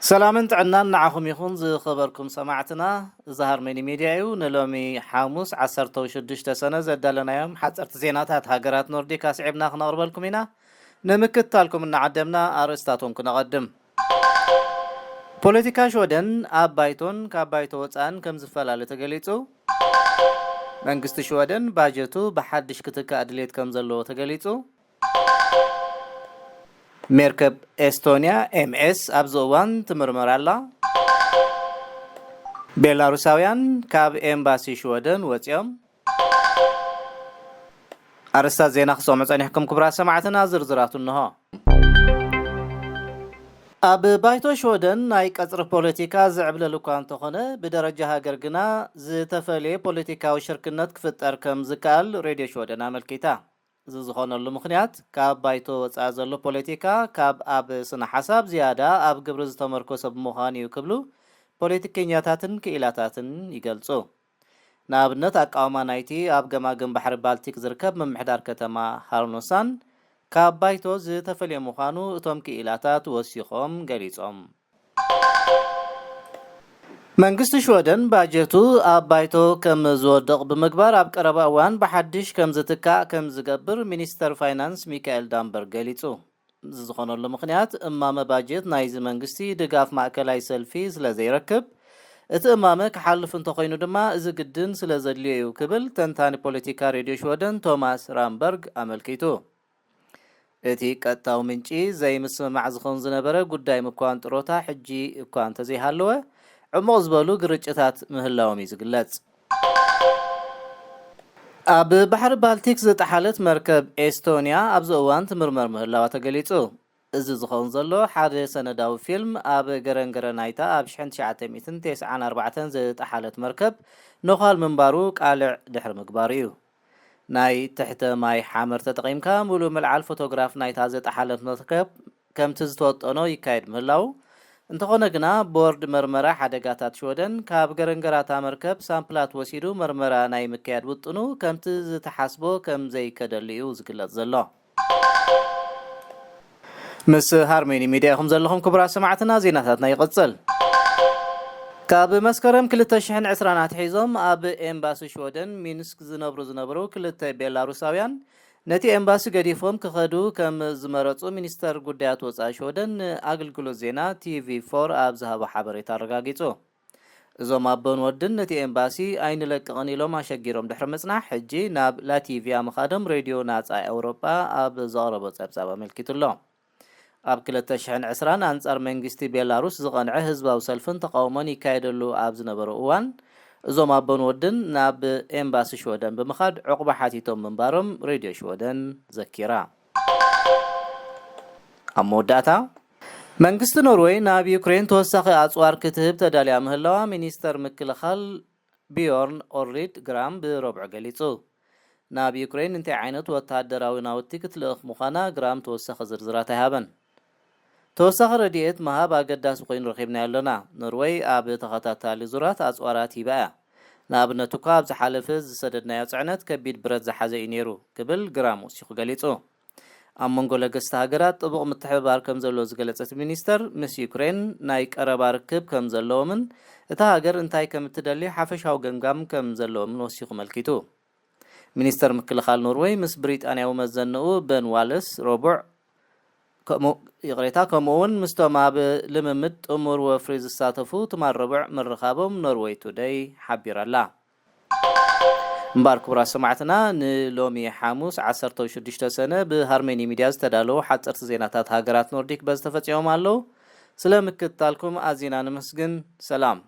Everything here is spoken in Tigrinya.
سلامنت عنا نعخم يخون زي خبركم سمعتنا ظهر مني ميديايو نلومي حاموس عصرتو شدشت سنة زدالنا يوم حصرت زيناتات هاجرات نوردي كاسعبنا خنقربلكم هنا نمكتالكم ان عدمنا ارستاتهم كنقدم بوليتيكا شودن ابايتون كابايتو وصان كم زفلال تغليصو منግስት شودن باجتو بحدش كتك ادليت كم زلو تغليصو مركب استونيا MS ابزوان تمرمر الله بيلاروساويان كاب امباسي شودن وصيام ارستا زينا خصوم صنيحكم كبرى سمعتنا زرزراتو نها اب بايتو شودن ناي قصر بوليتيكا زعبل لوكان تخونه بدرجه هاجر غنا زتفلي بوليتيكاو شركنت كفطر كم زكال راديو شودن املكيتا زخونلو مخنيات كاب بايتو وصازلو بوليتيكا كاب اب سن حساب زياده اب ግብር ዝተመርኮሰ በመሆኑ ይክብሉ ፖለቲከኛታትን ከኢላታትን ይገልጹ ናብነት አቃውማ ናይቲ አብ ገማገም ባህር ባልቲክ ዝርከብ መምሕዳር ከተማ ሃርኖሳን ካብ ባይቶ ዝተፈልየ መሆኑ እቶም ከኢላታት ወሲኾም ገሊጾም መንግስት ሽወደን ባጀቱ አብ ባይቶ ከም ዝወደቕ ብምግባር አብ ቀረባ እዋን በሐድሽ ከም ዝትካ ከም ዝገብር ሚኒስተር ፋይናንስ ሚካኤል ዳምበር ገሊጹ ዝኾነሉ ምኽንያት እማመ ባጀት ናይዚ መንግስቲ ድጋፍ ማእከላይ ሰልፊ ስለዘይረክብ እቲ እማመ ክሓልፍ እንተኾይኑ ድማ እዚ ግድን ስለዘድልዩ ክብል ተንታኒ ፖለቲካ ሬድዮ ሽወደን ቶማስ ራምበርግ አመልኪቱ እቲ ቀጣው ምንጪ ዘይምስማዕ ዝኾን ዝነበረ ጉዳይ ምኳን ጥሮታ ሕጂ እኳ እንተዘይሃለወ عموز بلو ግርጭታት ምህላዎም ይዝግለጽ አብ ባህር ባልቲክ ዝተሓለት መርከብ ኤስቶኒያ ኣብ ዝእዋን ትምርመር ምህላዋ ተገሊጹ እዚ ዝኸውን ዘሎ ሓደ ሰነዳዊ ፊልም ኣብ ገረንገረናይታ ኣብ 1994 ዝተሓለት መርከብ ነዃል መንባሩ ቃልዕ ድሕሪ ምግባር እዩ ናይ ትሕተ ማይ ሓመር ተጠቂምካ ሙሉ መልዓል ፎቶግራፍ ናይታ ዝተሓለት መርከብ ከምቲ ዝተወጠኖ ይካየድ ምህላው እንተኾነ ግና ቦርድ መርመራ ሓደጋታት ሽወደን ካብ ገረንገራታ መርከብ ሳምፕላት ወሲዱ መርመራ ናይ ምክያድ ውጥኑ ከምቲ ዝተሓስቦ ከም ዘይከደልዩ ዝግለጽ ዘሎ ምስ ሃርሜኒ ሚድያ ከም ዘለኹም ክቡራ ሰማዕትና ዜናታትና ይቕጽል ካብ መስከረም 2020 ሒዞም ኣብ ኤምባሲ ሽወደን ሚንስክ ዝነብሩ ክልተ ቤላሩሳውያን ነቲ ኤምባሲ ገዲፎም ክኸዱ ከም ዝመረጹ ሚኒስተር ጉዳያት ወጻኢ ሽወደን አገልግሎት ዜና TV4 ኣብ ዝሃቦ ሓበሬታ አረጋጊጹ እዞም ኣቦን ወድን ነቲ ኤምባሲ ኣይንለቅቕን ኢሎም ኣሸጊሮም ድሕሪ ምጽናሕ ሕጂ ናብ ላቲቪያ መኻደም ሬድዮ ናጻ ኤውሮጳ ኣብ ዘቕረቦ ጸብጻብ ኣመልኪቱሎ ኣብ 2020 አንጻር መንግስቲ ቤላሩስ ዝቐንዐ ህዝባዊ ሰልፍን ተቃውሞን ይካየደሉ ኣብ ዝነበረ እዋን እዞም ኣቦን ወድን ናብ ኤምባሲ ሽወደን ብምኻድ ዕቁባ ሓቲቶም መንባሮም ሬድዮ ሽወደን ዘኪራ ኣብ መወዳእታ መንግስቲ ኖርዌይ ናብ ዩክሬን ተወሳኺ ኣጽዋር ክትህብ ተዳልያ ምህላዋ ሚኒስተር ምክልኻል ቢዮርን ኦሪድ ግራም ብረብዑ ገሊጹ ናብ ዩክሬን እንታይ ዓይነት ወታደራዊ ናውቲ ክትልእኽ ምዃና ግራም ተወሳኺ ዝርዝራት ኣይሃበን ተወሳኺ ረድኤት መሃብ ኣገዳሲ ኮይኑ ረኺብና ኣለና ኖርዌይ ኣብ ተኸታታሊ ዙራት ኣጽዋራት ይበኣ ንኣብነቱ እኳ ኣብ ዝሓለፈ ዝሰደድናዮ ጽዕነት ከቢድ ብረት ዝሓዘ እዩ ነይሩ ክብል ግራም ወሲኹ ገሊጹ ኣብ መንጎ ለገስቲ ሃገራት ጥቡቕ ምትሕብባር ከም ዘሎ ዝገለጸት ሚኒስተር ምስ ዩክሬን ናይ ቀረባ ርክብ ከም ዘለዎምን እታ ሃገር እንታይ ከም እትደሊ ሓፈሻዊ ገምጋም ከም ዘለዎምን ወሲኹ መልኪቱ ሚኒስተር ምክልኻል ኖርዌይ ምስ ብሪጣንያዊ መዘንኡ በን ዋለስ ሮቡዕ ከምኡውን ምስቶም ኣብ ልምምድ ጥሙር ወፍሪ ዝሳተፉ ትማል ረቡዕ ምርኻቦም ኖርዌይ ቱደይ ሓቢራላ እምበር ክቡራ ሰማዕትና ንሎሚ ሓሙስ 16 ሰነ ብሃርሜኒ ሚድያ ዝተዳለዉ ሓፀርቲ ዜናታት ሃገራት ኖርዲክ በዝተፈጽሞም ኣለዉ ስለምክትታልኩም ኣዚና ንመስግን ሰላም